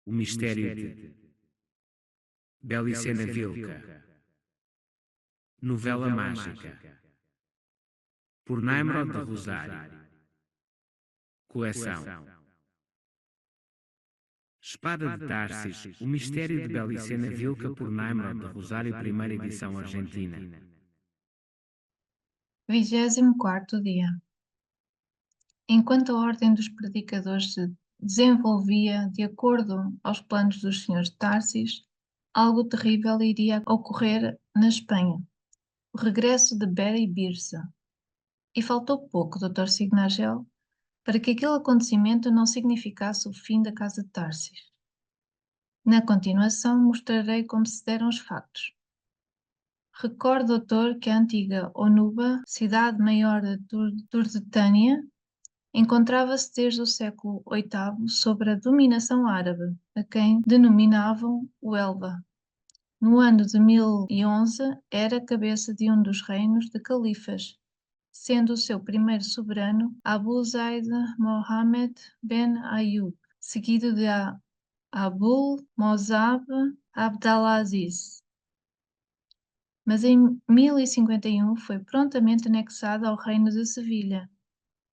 O mistério de Belicena Vilca. Novela mágica. Por Naimrod de Rosário. Coleção. Espada de Tarsis. O mistério de Belicena Vilca por Naimrod de Rosário, primeira edição argentina. 24º dia. Enquanto a ordem dos predicadores se desenvolvia de acordo aos planos dos senhores de Tarsis, algo terrível iria ocorrer na Espanha, o regresso de Beri Birsa. E faltou pouco, Dr. Signagel, para que aquele acontecimento não significasse o fim da casa de Tarsis. Na continuação, mostrarei como se deram os fatos. Recorde, doutor, que a antiga Onuba, cidade maior da Turdetânia, encontrava-se desde o século VIII sob a dominação árabe, a quem denominavam o Elba. No ano de 1011, era cabeça de um dos reinos de califas, sendo o seu primeiro soberano Abu Zaid Mohammed ben Ayyub, seguido de Abul Mozab Abdalaziz. Mas em 1051 foi prontamente anexada ao reino de Sevilha,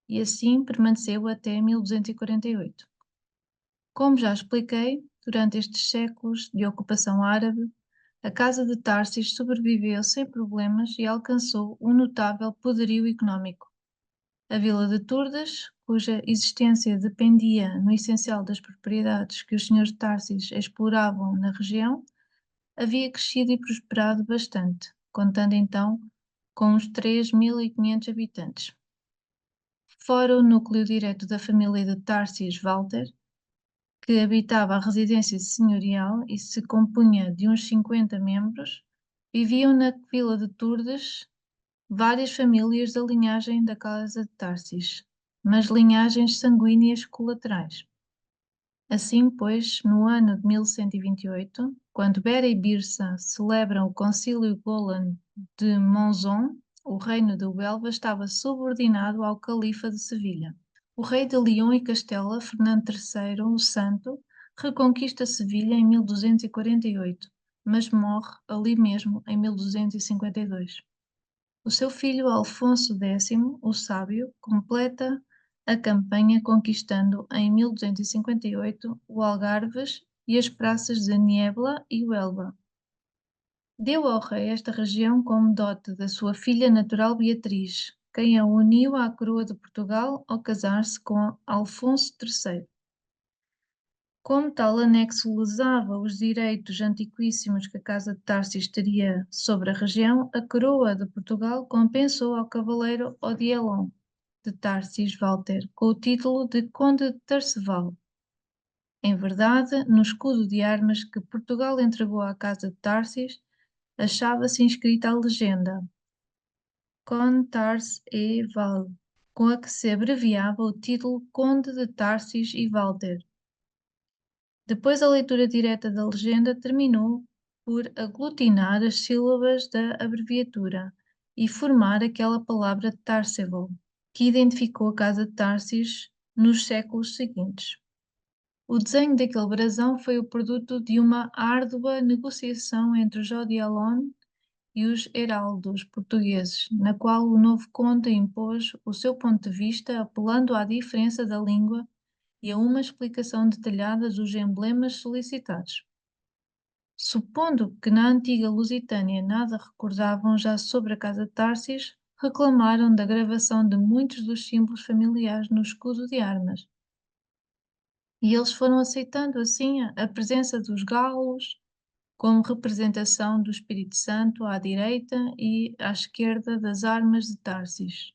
e assim permaneceu até 1248. Como já expliquei, durante estes séculos de ocupação árabe, a Casa de Tarsis sobreviveu sem problemas e alcançou um notável poderio económico. A vila de Turdas, cuja existência dependia no essencial das propriedades que os senhores de Tarsis exploravam na região, havia crescido e prosperado bastante, contando então com uns 3.500 habitantes. Fora o núcleo direto da família de Tarsis Walter, que habitava a residência senhorial e se compunha de uns 50 membros, viviam na vila de Turdes várias famílias da linhagem da Casa de Tarsis, mas linhagens sanguíneas colaterais. Assim, pois, no ano de 1128, quando Bera e Birsa celebram o Concílio Golan de Monzon, o reino de Huelva estava subordinado ao califa de Sevilha. O rei de Leão e Castela, Fernando III, o Santo, reconquista Sevilha em 1248, mas morre ali mesmo em 1252. O seu filho Alfonso X, o Sábio, completa a campanha conquistando em 1258 o Algarves e as praças de Niebla e Huelva. Deu ao rei esta região como dote da sua filha natural Beatriz, quem a uniu à coroa de Portugal ao casar-se com Alfonso III. Como tal anexo lesava os direitos antiquíssimos que a Casa de Tarsis teria sobre a região, a coroa de Portugal compensou ao cavaleiro Odielon de Tarsis Walter com o título de Conde de Tarceval. Em verdade, no escudo de armas que Portugal entregou à Casa de Tarsis, achava-se inscrita a legenda Con Tars e Val, com a que se abreviava o título Conde de Tarsis e Walter. Depois a leitura direta da legenda terminou por aglutinar as sílabas da abreviatura e formar aquela palavra Tarseville, que identificou a Casa de Tarsis nos séculos seguintes. O desenho daquele brasão foi o produto de uma árdua negociação entre os Odialon e os heraldos portugueses, na qual o novo conde impôs o seu ponto de vista apelando à diferença da língua e a uma explicação detalhada dos emblemas solicitados. Supondo que na antiga Lusitânia nada recordavam já sobre a Casa de Tarsis, reclamaram da gravação de muitos dos símbolos familiares no escudo de armas. E eles foram aceitando assim a presença dos galos como representação do Espírito Santo à direita e à esquerda das armas de Tarsis.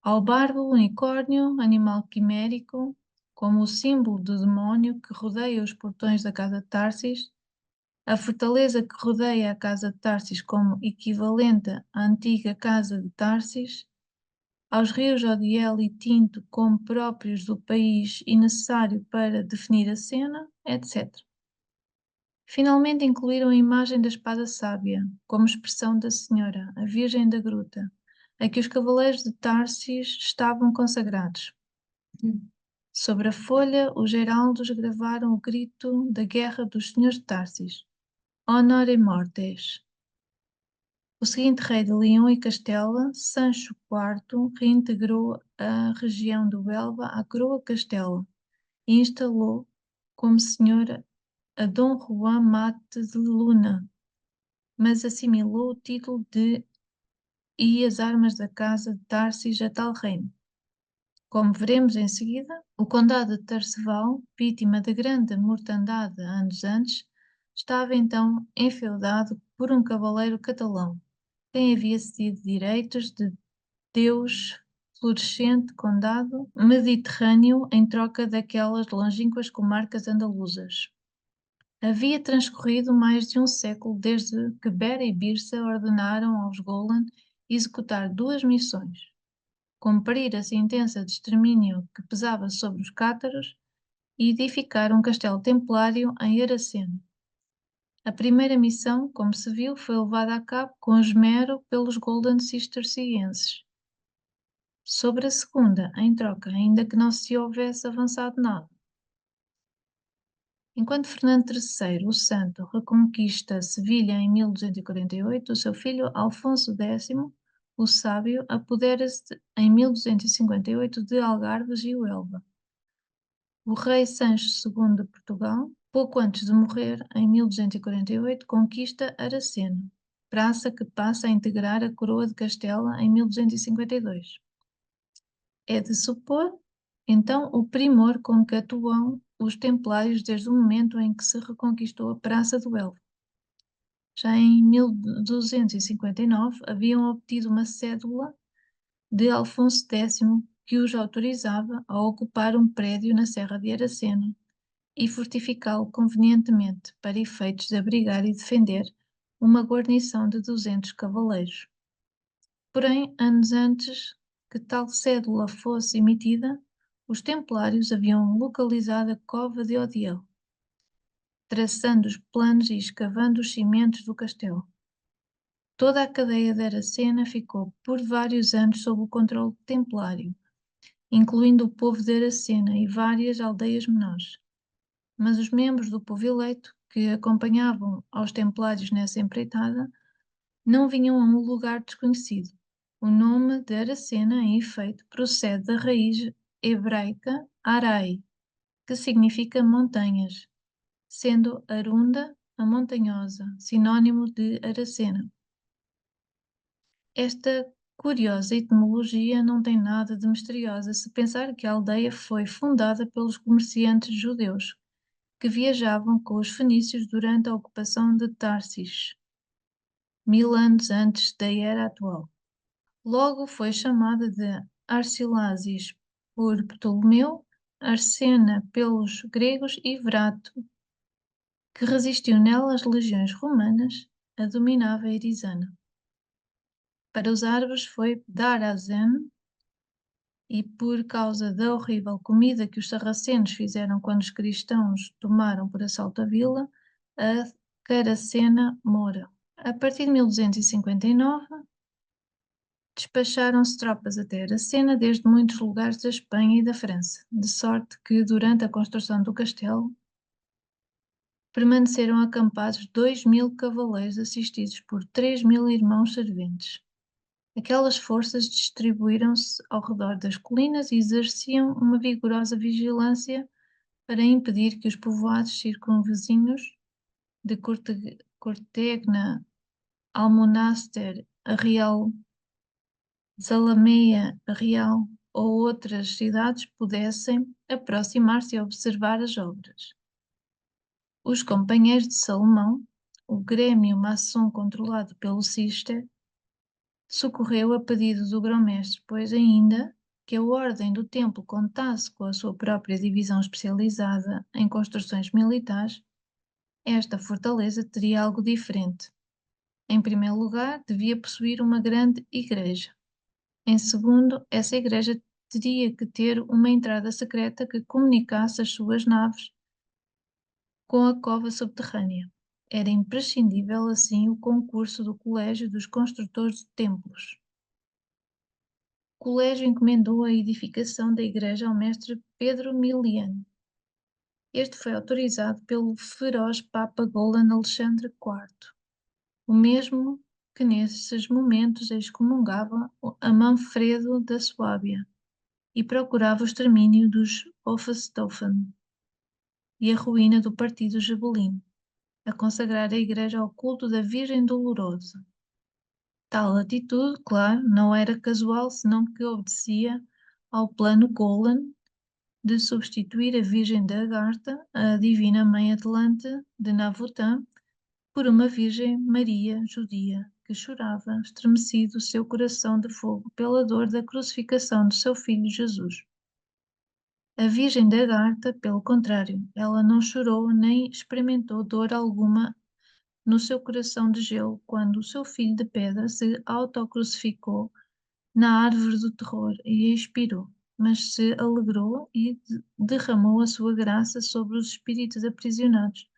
Ao barbo, unicórnio, animal quimérico, como o símbolo do demónio que rodeia os portões da Casa de Tarsis, a fortaleza que rodeia a Casa de Tarsis como equivalente à antiga Casa de Tarsis, aos rios Odiel e Tinto como próprios do país e necessário para definir a cena, etc. Finalmente incluíram a imagem da espada sábia, como expressão da Senhora, a Virgem da Gruta, a que os cavaleiros de Tarsis estavam consagrados. Sobre a folha, os heraldos gravaram o grito da guerra dos senhores de Tarsis, Honore Mortes. O seguinte rei de Leão e Castela, Sancho IV, reintegrou a região do Elba à coroa Castela e instalou como senhor a Dom Juan Mate de Luna, mas assimilou o título de e as armas da casa de Tarsis a tal reino. Como veremos em seguida, o condado de Tarceval, vítima de grande mortandade anos antes, estava então enfeudado por um cavaleiro catalão, quem havia cedido direitos de Deus florescente condado mediterrâneo em troca daquelas longínquas comarcas andaluzas. Havia transcorrido mais de um século desde que Bera e Birsa ordenaram aos Golan executar duas missões: cumprir a sentença de extermínio que pesava sobre os cátaros e edificar um castelo templário em Aracena. A primeira missão, como se viu, foi levada a cabo com esmero pelos Golden Cistercienses. Sobre a segunda, em troca, ainda que não se houvesse avançado nada. Enquanto Fernando III, o Santo, reconquista Sevilha em 1248, o seu filho Alfonso X, o Sábio, apodera-se em 1258 de Algarves e Huelva. O rei Sancho II de Portugal, pouco antes de morrer, em 1248, conquista Aracena, praça que passa a integrar a coroa de Castela em 1252. É de supor, então, o primor com que atuam os templários desde o momento em que se reconquistou a Praça do Elvo. Já em 1259 haviam obtido uma cédula de Alfonso X que os autorizava a ocupar um prédio na Serra de Aracena e fortificá-lo convenientemente para efeitos de abrigar e defender uma guarnição de 200 cavaleiros. Porém, anos antes que tal cédula fosse emitida, os templários haviam localizado a cova de Odiel, traçando os planos e escavando os cimentos do castelo. Toda a cadeia de Aracena ficou por vários anos sob o controle templário, incluindo o povo de Aracena e várias aldeias menores. Mas os membros do povo eleito, que acompanhavam aos templários nessa empreitada, não vinham a um lugar desconhecido. O nome de Aracena, em efeito, procede da raiz hebraica Arai, que significa montanhas, sendo Arunda a montanhosa, sinônimo de Aracena. Esta curiosa etimologia não tem nada de misteriosa se pensar que a aldeia foi fundada pelos comerciantes judeus que viajavam com os fenícios durante a ocupação de Tarsis, 1000 anos antes da era atual. Logo foi chamada de Arcilasis por Ptolomeu, Arsena pelos gregos e Verato, que resistiu nela às legiões romanas, a dominava Erisana. Para os árabes foi Darazan, e por causa da horrível comida que os sarracenos fizeram quando os cristãos tomaram por assalto a vila, a Caracena Moura. A partir de 1259, despacharam-se tropas até Aracena desde muitos lugares da Espanha e da França, de sorte que, durante a construção do castelo, permaneceram acampados 2000 cavaleiros assistidos por 3000 irmãos serventes. Aquelas forças distribuíram-se ao redor das colinas e exerciam uma vigorosa vigilância para impedir que os povoados circunvizinhos de Cortegna, Almonaster, Real, Zalamea, Real ou outras cidades pudessem aproximar-se e observar as obras. Os companheiros de Salomão, o grêmio maçom controlado pelo Cister, socorreu a pedido do grão-mestre, pois ainda que a ordem do templo contasse com a sua própria divisão especializada em construções militares, esta fortaleza teria algo diferente. Em primeiro lugar, devia possuir uma grande igreja. Em segundo, essa igreja teria que ter uma entrada secreta que comunicasse as suas naves com a cova subterrânea. Era imprescindível, assim, o concurso do Colégio dos Construtores de Templos. colégio encomendou a edificação da igreja ao mestre Pedro Miliano. Este foi autorizado pelo feroz Papa Golan Alexandre IV, o mesmo que nesses momentos excomungava a Manfredo da Suábia e procurava o extermínio dos Hohenstaufen e a ruína do partido Jabelino, a consagrar a igreja ao culto da Virgem Dolorosa. Tal atitude, claro, não era casual, senão que obedecia ao plano Golan de substituir a Virgem da Agartha, a Divina Mãe Atlante de Navotã, por uma Virgem Maria judia, que chorava, estremecido o seu coração de fogo pela dor da crucificação de seu filho Jesus. A Virgem da Agartha, pelo contrário, ela não chorou nem experimentou dor alguma no seu coração de gelo quando o seu filho de pedra se autocrucificou na árvore do terror e expirou, mas se alegrou e derramou a sua graça sobre os espíritos aprisionados,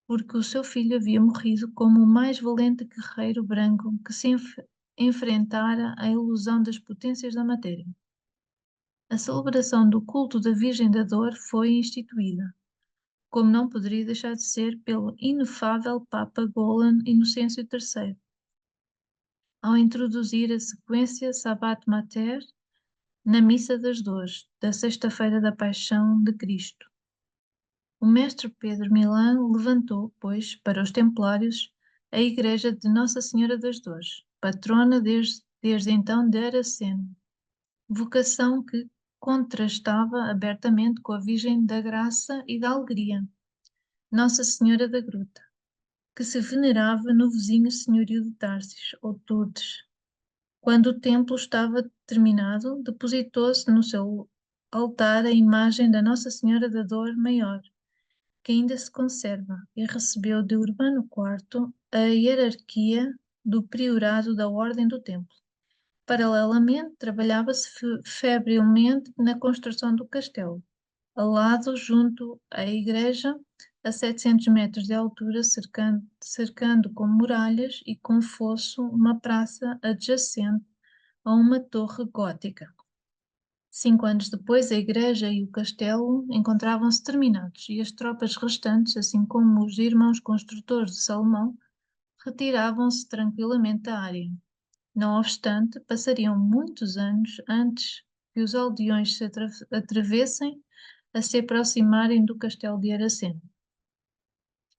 porque o seu filho havia morrido como o mais valente guerreiro branco que se enfrentara à ilusão das potências da matéria. A celebração do culto da Virgem da Dor foi instituída, como não poderia deixar de ser, pelo inefável Papa Golan Inocêncio III, ao introduzir a sequência Sabbat Mater na Missa das Dores, da Sexta-feira da Paixão de Cristo. O mestre Pedro Milão levantou, pois, para os templários, a igreja de Nossa Senhora das Dores, patrona desde então de Aracena, vocação que contrastava abertamente com a Virgem da Graça e da Alegria, Nossa Senhora da Gruta, que se venerava no vizinho senhorio de Tarsis, ou Turdes. Quando o templo estava terminado, depositou-se no seu altar a imagem da Nossa Senhora da Dor Maior, que ainda se conserva, e recebeu de Urbano IV a hierarquia do priorado da Ordem do Templo. Paralelamente, trabalhava-se febrilmente na construção do castelo, ao lado, junto à igreja, a 700 metros de altura, cercando com muralhas e com fosso uma praça adjacente a uma torre gótica. 5 anos depois, a igreja e o castelo encontravam-se terminados e as tropas restantes, assim como os irmãos construtores de Salomão, retiravam-se tranquilamente da área. Não obstante, passariam muitos anos antes que os aldeões se atrevessem a se aproximarem do castelo de Aracena.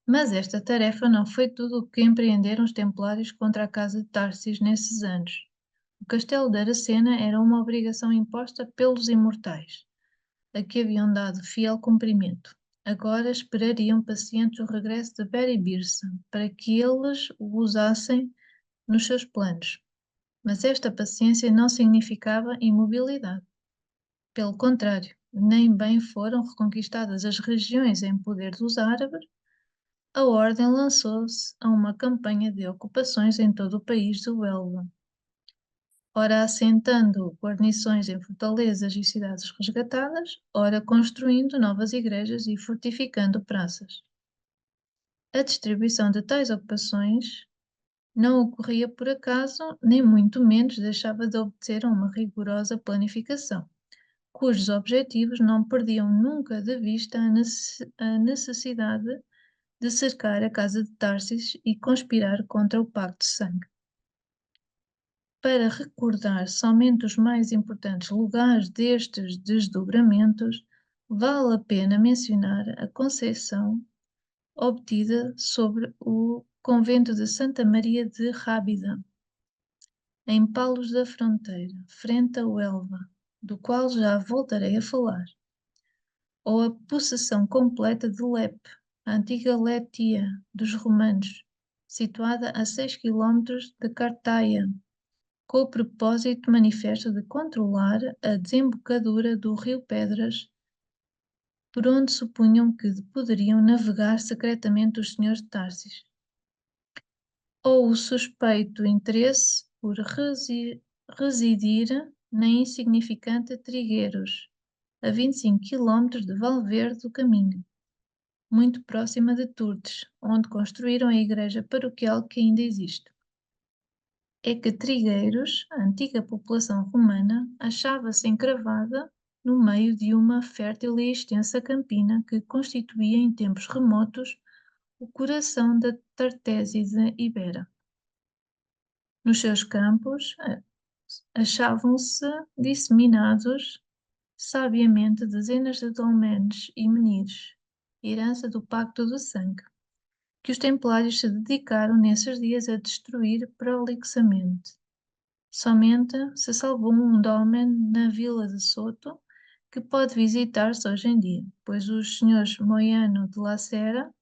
Mas esta tarefa não foi tudo o que empreenderam os templários contra a casa de Tarsis nesses anos. O castelo de Aracena era uma obrigação imposta pelos imortais, a que haviam dado fiel cumprimento. Agora esperariam pacientes o regresso de Beri Birsa, para que eles o usassem nos seus planos. Mas esta paciência não significava imobilidade. Pelo contrário, nem bem foram reconquistadas as regiões em poder dos árabes, a Ordem lançou-se a uma campanha de ocupações em todo o país do Elba, ora assentando guarnições em fortalezas e cidades resgatadas, ora construindo novas igrejas e fortificando praças. A distribuição de tais ocupações não ocorria por acaso, nem muito menos deixava de obedecer a uma rigorosa planificação, cujos objetivos não perdiam nunca de vista a necessidade de cercar a casa de Tarsis e conspirar contra o pacto de sangue. Para recordar somente os mais importantes lugares destes desdobramentos, vale a pena mencionar a conceição obtida sobre o convento de Santa Maria de Rábida, em Palos da Fronteira, frente a Huelva, do qual já voltarei a falar, ou a possessão completa de Lepe, a antiga Létia dos romanos, situada a 6 quilómetros de Cartaia, com o propósito manifesto de controlar a desembocadura do rio Pedras, por onde supunham que poderiam navegar secretamente os senhores de Tarsis, ou o suspeito interesse por residir na insignificante Trigueiros, a 25 quilómetros de Valverde do Caminho, muito próxima de Turdes, onde construíram a igreja paroquial que ainda existe. é que Trigueiros, a antiga população romana, achava-se encravada no meio de uma fértil e extensa campina que constituía em tempos remotos o coração da Tartéside Ibera. Nos seus campos achavam-se disseminados sabiamente dezenas de dolmenes e menires, herança do Pacto do Sangue, que os templários se dedicaram nesses dias a destruir prolixamente. Somente se salvou um dolmen na vila de Soto, que pode visitar-se hoje em dia, pois os senhores Moiano de la Serra,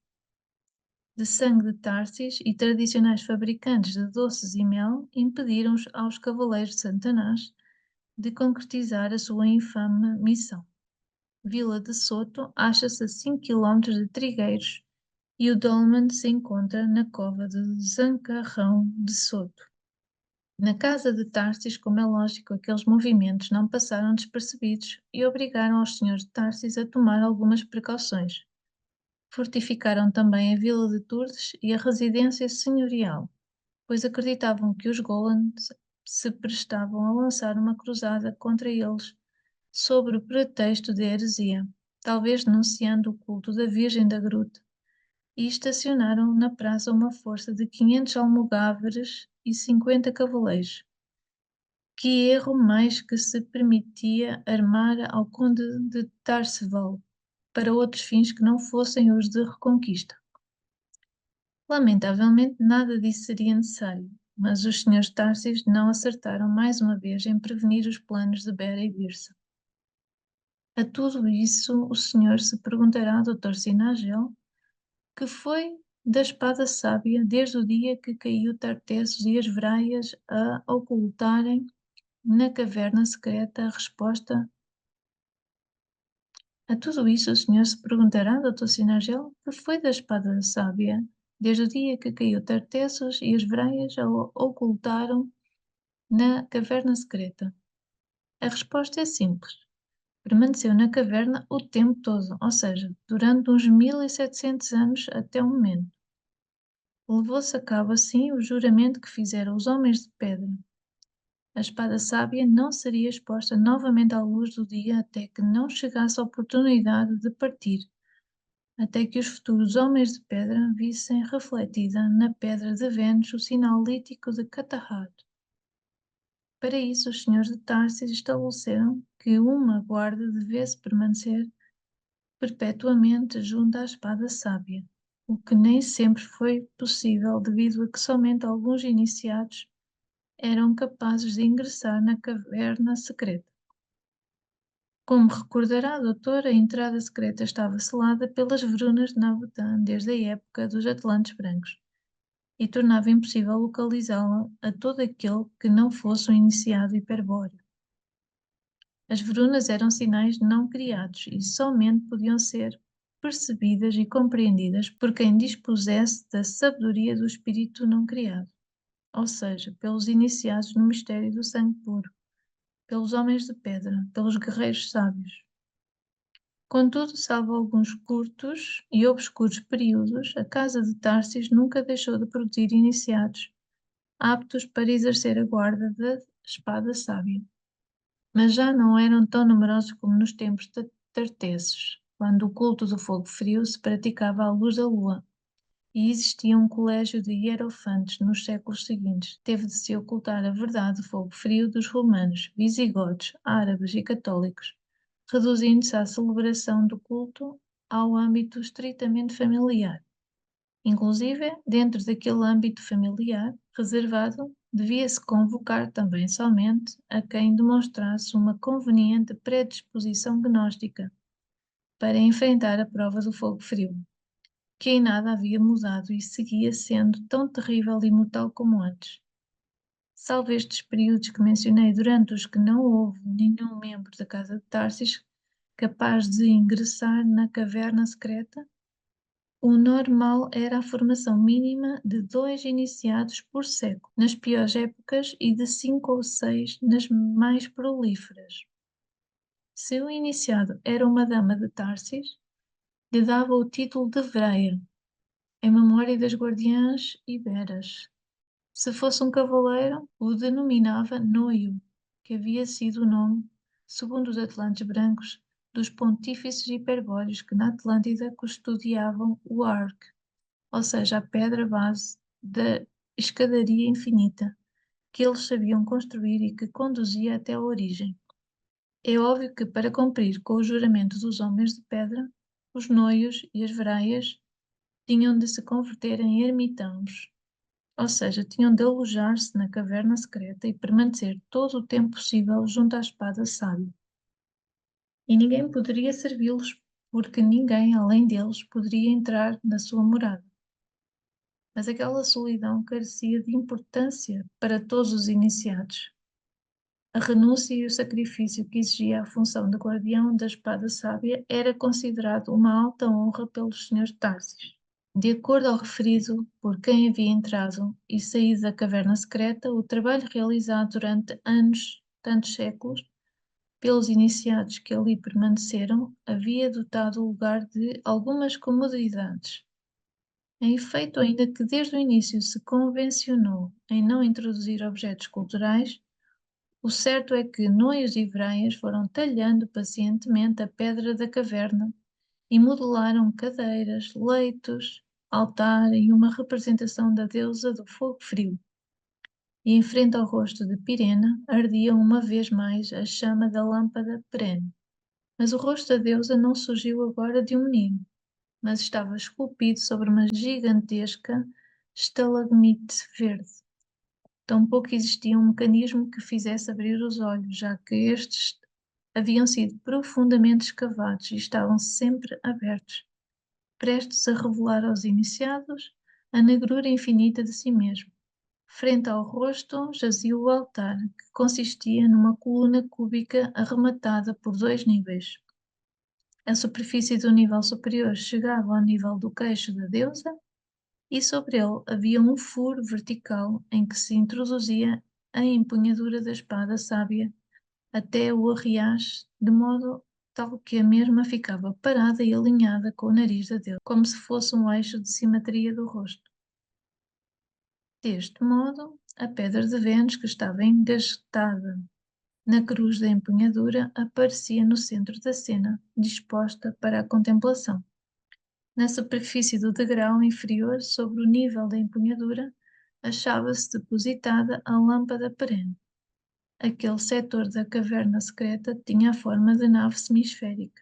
de Sangue de Tarsis e tradicionais fabricantes de doces e mel impediram aos cavaleiros de Santanás de concretizar a sua infame missão. Vila de Soto acha-se a 5 quilómetros de Trigueiros e o dolmen se encontra na cova de Zancarrão de Soto. Na casa de Tarsis, como é lógico, aqueles movimentos não passaram despercebidos e obrigaram os senhores de Tarsis a tomar algumas precauções. Fortificaram também a vila de Tours e a residência senhorial, pois acreditavam que os Golands se prestavam a lançar uma cruzada contra eles, sob o pretexto de heresia, talvez denunciando o culto da Virgem da Gruta, e estacionaram na praça uma força de 500 almogáveres e 50 cavaleiros. Que erro mais que se permitia armar ao conde de Tarceval para outros fins que não fossem os de reconquista. Lamentavelmente, nada disso seria necessário, mas os senhores Tarsis não acertaram mais uma vez em prevenir os planos de Bera e Birsa. A tudo isso, o senhor se perguntará ao Dr. Sinagel que foi da espada sábia desde o dia que caiu Tartessos e as Vraias a ocultarem na caverna secreta a resposta. A tudo isso, o senhor se perguntará, Dr. Sinagel, que foi da espada sábia desde o dia que caiu Tartessos e as Vraias a ocultaram na caverna secreta. A resposta é simples. Permaneceu na caverna o tempo todo, ou seja, durante uns 1700 anos até o momento. Levou-se a cabo assim o juramento que fizeram os homens de pedra. A espada sábia não seria exposta novamente à luz do dia até que não chegasse a oportunidade de partir, até que os futuros homens de pedra vissem refletida na pedra de Vênus o sinal lítico de Catahad. Para isso, os senhores de Tarsis estabeleceram que uma guarda devesse permanecer perpetuamente junto à espada sábia, o que nem sempre foi possível devido a que somente alguns iniciados eram capazes de ingressar na caverna secreta. Como recordará, doutor, a entrada secreta estava selada pelas Verunas de Nabutan desde a época dos Atlantes Brancos e tornava impossível localizá-la a todo aquele que não fosse um iniciado hiperbóreo. As Verunas eram sinais não criados e somente podiam ser percebidas e compreendidas por quem dispusesse da sabedoria do espírito não criado, ou seja, pelos iniciados no mistério do sangue puro, pelos homens de pedra, pelos guerreiros sábios. Contudo, salvo alguns curtos e obscuros períodos, a casa de Tarsis nunca deixou de produzir iniciados, aptos para exercer a guarda da espada sábia. Mas já não eram tão numerosos como nos tempos tartesos, quando o culto do fogo frio se praticava à luz da lua, e existia um colégio de hierofantes nos séculos seguintes. Teve de se ocultar a verdade do fogo frio dos romanos, visigodos, árabes e católicos, reduzindo-se à celebração do culto ao âmbito estritamente familiar. Inclusive, dentro daquele âmbito familiar reservado, devia-se convocar também somente a quem demonstrasse uma conveniente predisposição gnóstica para enfrentar a prova do fogo frio, que em nada havia mudado e seguia sendo tão terrível e mortal como antes. Salvo estes períodos que mencionei, durante os que não houve nenhum membro da Casa de Tarsis capaz de ingressar na caverna secreta, o normal era a formação mínima de 2 iniciados por século, nas piores épocas, e de 5 ou 6 nas mais prolíferas. Se o iniciado era uma dama de Tarsis, lhe dava o título de Vreia, em memória das guardiãs iberas. Se fosse um cavaleiro, o denominava Noio, que havia sido o nome, segundo os Atlantes brancos, dos pontífices hiperbóreos que na Atlântida custodiavam o Ark, ou seja, a pedra base da escadaria infinita, que eles sabiam construir e que conduzia até a origem. É óbvio que, para cumprir com o juramento dos homens de pedra, os noios e as veraias tinham de se converter em ermitãos, ou seja, tinham de alojar-se na caverna secreta e permanecer todo o tempo possível junto à espada sábia. E ninguém poderia servi-los, porque ninguém, além deles, poderia entrar na sua morada. Mas aquela solidão carecia de importância para todos os iniciados. A renúncia e o sacrifício que exigia a função de guardião da espada sábia era considerado uma alta honra pelos senhores Tarsis. De acordo ao referido por quem havia entrado e saído da caverna secreta, o trabalho realizado durante tantos séculos, pelos iniciados que ali permaneceram, havia dotado o lugar de algumas comodidades. Em efeito, ainda que desde o início se convencionou em não introduzir objetos culturais, o certo é que noios e vreias foram talhando pacientemente a pedra da caverna e modelaram cadeiras, leitos, altar e uma representação da deusa do fogo frio. E em frente ao rosto de Pirena ardia uma vez mais a chama da lâmpada perene. Mas o rosto da deusa não surgiu agora de um menino, mas estava esculpido sobre uma gigantesca estalagmite verde. Tampouco existia um mecanismo que fizesse abrir os olhos, já que estes haviam sido profundamente escavados e estavam sempre abertos, prestes a revelar aos iniciados a negrura infinita de si mesmo. Frente ao rosto jazia o altar, que consistia numa coluna cúbica arrematada por 2 níveis. A superfície do nível superior chegava ao nível do queixo da deusa e sobre ele havia um furo vertical em que se introduzia a empunhadura da espada sábia até o arriaxe, de modo tal que a mesma ficava parada e alinhada com o nariz da deusa, como se fosse um eixo de simetria do rosto. Deste modo, a pedra de Vênus, que estava engastada na cruz da empunhadura, aparecia no centro da cena, disposta para a contemplação. Na superfície do degrau inferior, sobre o nível da empunhadura, achava-se depositada a lâmpada perene. Aquele setor da caverna secreta tinha a forma de nave semisférica,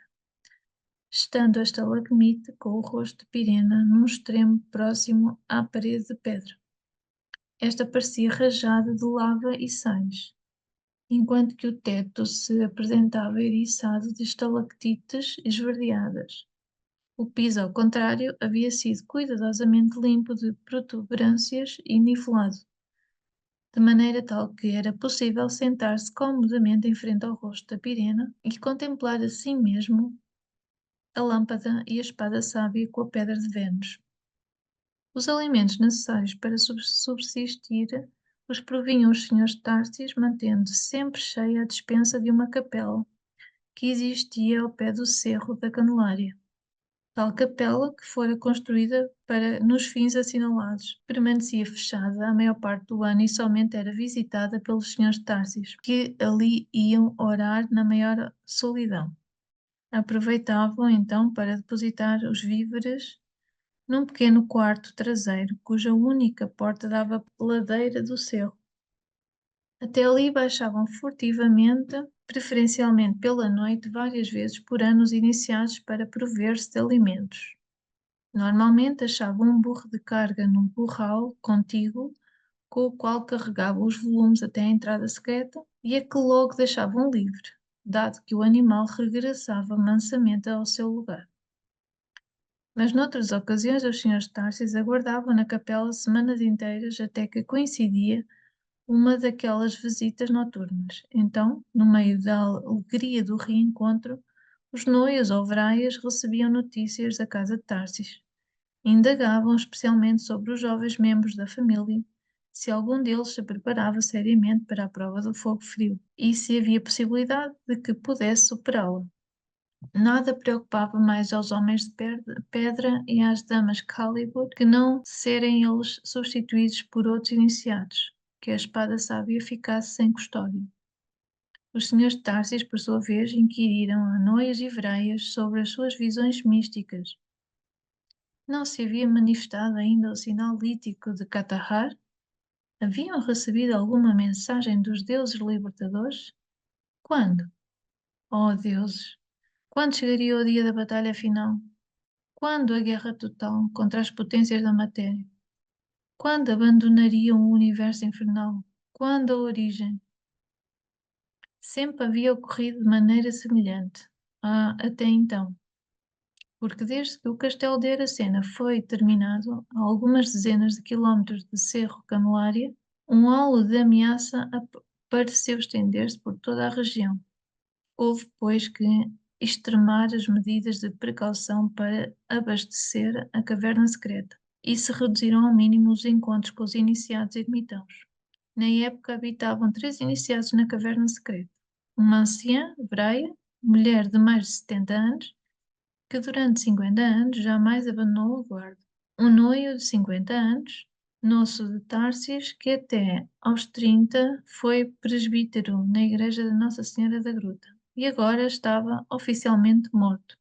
estando a estalagmite com o rosto de Pirena num extremo próximo à parede de pedra. Esta parecia rajada de lava e sais, enquanto que o teto se apresentava eriçado de estalactites esverdeadas. O piso, ao contrário, havia sido cuidadosamente limpo de protuberâncias e nivelado, de maneira tal que era possível sentar-se comodamente em frente ao rosto da Pirena e contemplar assim mesmo a lâmpada e a espada sábia com a pedra de Vênus. Os alimentos necessários para subsistir os provinham os senhores Társis, mantendo sempre cheia a despensa de uma capela que existia ao pé do Cerro da Candelária. Tal capela, que fora construída nos fins assinalados, permanecia fechada a maior parte do ano e somente era visitada pelos senhores Társis, que ali iam orar na maior solidão. Aproveitavam então para depositar os víveres num pequeno quarto traseiro, cuja única porta dava à ladeira do cerro. Até ali baixavam furtivamente, preferencialmente pela noite, várias vezes por ano os iniciados para prover-se de alimentos. Normalmente achavam um burro de carga num curral contíguo, com o qual carregavam os volumes até à entrada secreta e a que logo deixavam livre, dado que o animal regressava mansamente ao seu lugar. Mas noutras ocasiões os senhores Tarsis aguardavam na capela semanas inteiras até que coincidia uma daquelas visitas noturnas. Então, no meio da alegria do reencontro, os noios ou vraias recebiam notícias da casa de Tarsis. Indagavam especialmente sobre os jovens membros da família, se algum deles se preparava seriamente para a prova do fogo frio e se havia possibilidade de que pudesse superá-la. Nada preocupava mais aos homens de pedra e às damas Calibur que não serem eles substituídos por outros iniciados, que a espada sábia ficasse sem custódia. Os senhores de Tarsis, por sua vez, inquiriram a Noias e Vreias sobre as suas visões místicas. Não se havia manifestado ainda o sinal lítico de Catahar? Haviam recebido alguma mensagem dos deuses libertadores? Quando? Oh, deuses! Quando chegaria o dia da batalha final? Quando a guerra total contra as potências da matéria? Quando abandonariam o universo infernal? Quando a origem? Sempre havia ocorrido de maneira semelhante. Até então. Porque desde que o castelo de Aracena foi terminado, a algumas dezenas de quilómetros de Cerro Canelária, um halo de ameaça pareceu estender-se por toda a região. Houve, pois, que extremar as medidas de precaução para abastecer a caverna secreta, e se reduziram ao mínimo os encontros com os iniciados ermitãos. Na época habitavam 3 iniciados na caverna secreta. Uma anciã, Vraia, mulher de mais de 70 anos, que durante 50 anos jamais abandonou a guarda. Um noivo de 50 anos, Nosso de Társis, que até aos 30 foi presbítero na igreja de Nossa Senhora da Gruta e agora estava oficialmente morto.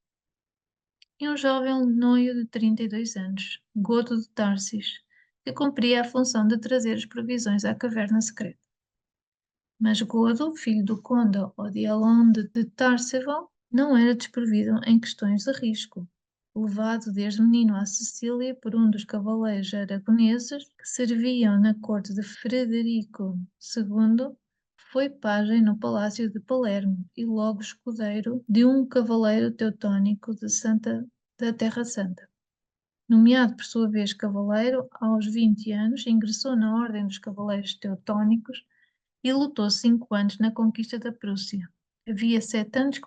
E um jovem noivo de 32 anos, Godo de Társis, que cumpria a função de trazer as provisões à caverna secreta. Mas Godo, filho do conde Odialon de Tarsevall, não era desprovido em questões de risco. Levado desde menino à Sicília por um dos cavaleiros aragoneses que serviam na corte de Frederico II, foi pajem no palácio de Palermo e logo escudeiro de um cavaleiro teutónico da Terra Santa. Nomeado por sua vez cavaleiro, aos 20 anos ingressou na Ordem dos Cavaleiros Teutónicos e lutou 5 anos na conquista da Prússia. Havia 7 anos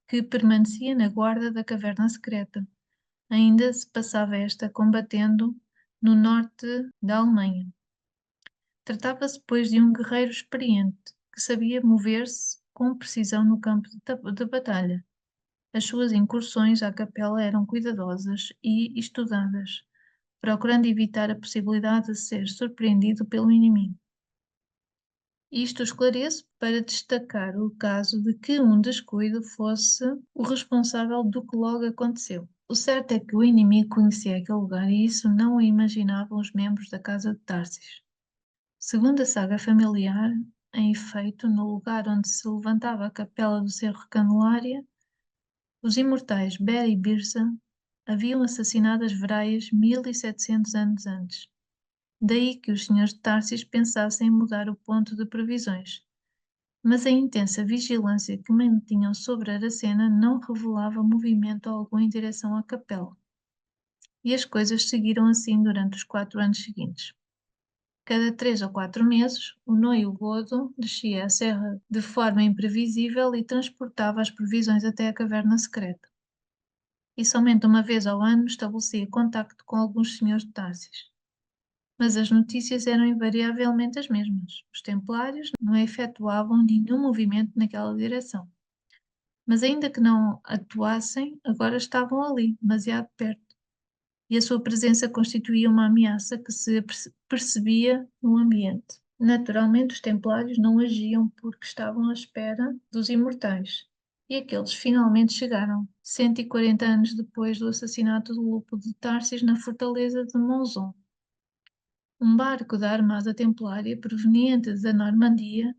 que permanecia na guarda da caverna secreta. Ainda se passava esta combatendo no norte da Alemanha. Tratava-se, pois, de um guerreiro experiente, que sabia mover-se com precisão no campo de batalha. As suas incursões à capela eram cuidadosas e estudadas, procurando evitar a possibilidade de ser surpreendido pelo inimigo. Isto esclareço para destacar o caso de que um descuido fosse o responsável do que logo aconteceu. O certo é que o inimigo conhecia aquele lugar e isso não o imaginavam os membros da casa de Tarsis. Segundo a saga familiar, em efeito, no lugar onde se levantava a capela do Cerro Canelária, os imortais Beri e Birsa haviam assassinado as Vraias 1700 anos antes. Daí que os senhores de Tarsis pensassem em mudar o ponto de previsões. Mas a intensa vigilância que mantinham sobre Aracena não revelava movimento algum em direção à capela. E as coisas seguiram assim durante os 4 anos seguintes. Cada 3 ou 4 meses, o noivo Godo descia a serra de forma imprevisível e transportava as provisões até a caverna secreta. E somente uma vez ao ano estabelecia contacto com alguns senhores de Tarsis. Mas as notícias eram invariavelmente as mesmas. Os templários não efetuavam nenhum movimento naquela direção. Mas ainda que não atuassem, agora estavam ali, demasiado perto. E a sua presença constituía uma ameaça que se percebia no ambiente. Naturalmente, os templários não agiam porque estavam à espera dos imortais. E aqueles finalmente chegaram, 140 anos depois do assassinato do Lupo de Tarsis na fortaleza de Monzon. Um barco da Armada Templária proveniente da Normandia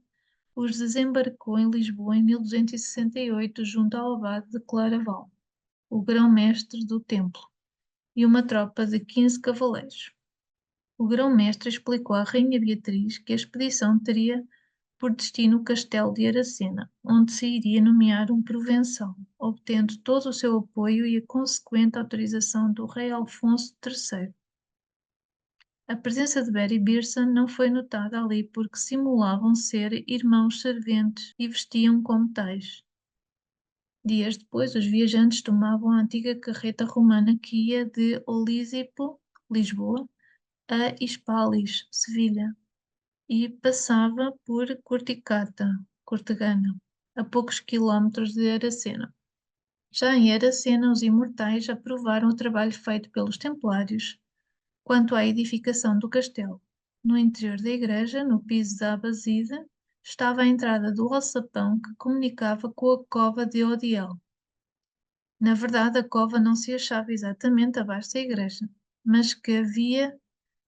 os desembarcou em Lisboa em 1268 junto ao abade de Claraval, o grão-mestre do templo, e uma tropa de 15 cavaleiros. O grão-mestre explicou à rainha Beatriz que a expedição teria por destino o castelo de Aracena, onde se iria nomear um provençal, obtendo todo o seu apoio e a consequente autorização do rei Alfonso III. A presença de Beri e Birsa não foi notada ali porque simulavam ser irmãos serventes e vestiam como tais. Dias depois, os viajantes tomavam a antiga carreta romana que ia de Olísipo, Lisboa, a Hispalis, Sevilha, e passava por Corticata, Cortegana, a poucos quilómetros de Aracena. Já em Eracena, os imortais aprovaram o trabalho feito pelos Templários quanto à edificação do castelo. No interior da igreja, no piso da abasida, estava a entrada do alçapão que comunicava com a cova de Odiel. Na verdade, a cova não se achava exatamente abaixo da igreja, mas que havia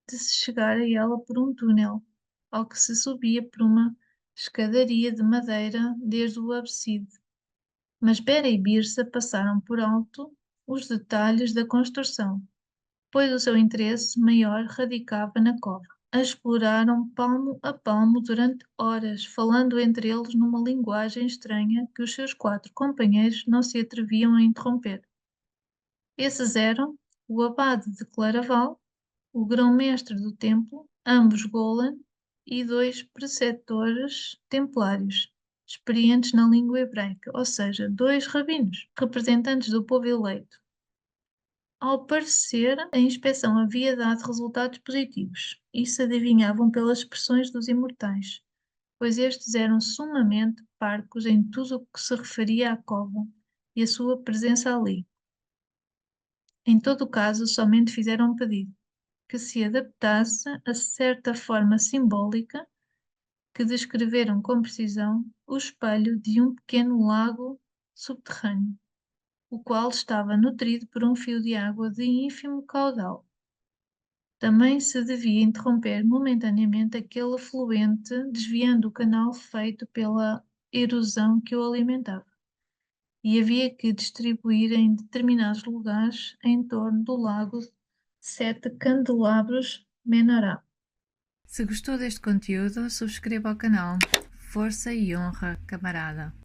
de se chegar a ela por um túnel, ao que se subia por uma escadaria de madeira desde o abside. Mas Bera e Birsa passaram por alto os detalhes da construção, pois o seu interesse maior radicava na cova. A exploraram palmo a palmo durante horas, falando entre eles numa linguagem estranha que os seus 4 companheiros não se atreviam a interromper. Esses eram o abade de Claraval, o grão-mestre do templo, ambos Golan, e 2 preceptores templários, experientes na língua hebraica, ou seja, 2 rabinos, representantes do povo eleito. Ao parecer, a inspeção havia dado resultados positivos. Isso adivinhavam pelas expressões dos imortais, pois estes eram sumamente parcos em tudo o que se referia à cova e à sua presença ali. Em todo o caso, somente fizeram um pedido, que se adaptasse a certa forma simbólica que descreveram com precisão o espelho de um pequeno lago subterrâneo, o qual estava nutrido por um fio de água de ínfimo caudal. Também se devia interromper momentaneamente aquele afluente, desviando o canal feito pela erosão que o alimentava, e havia que distribuir em determinados lugares em torno do lago 7 candelabros menorá. Se gostou deste conteúdo, subscreva o canal. Força e honra, camarada!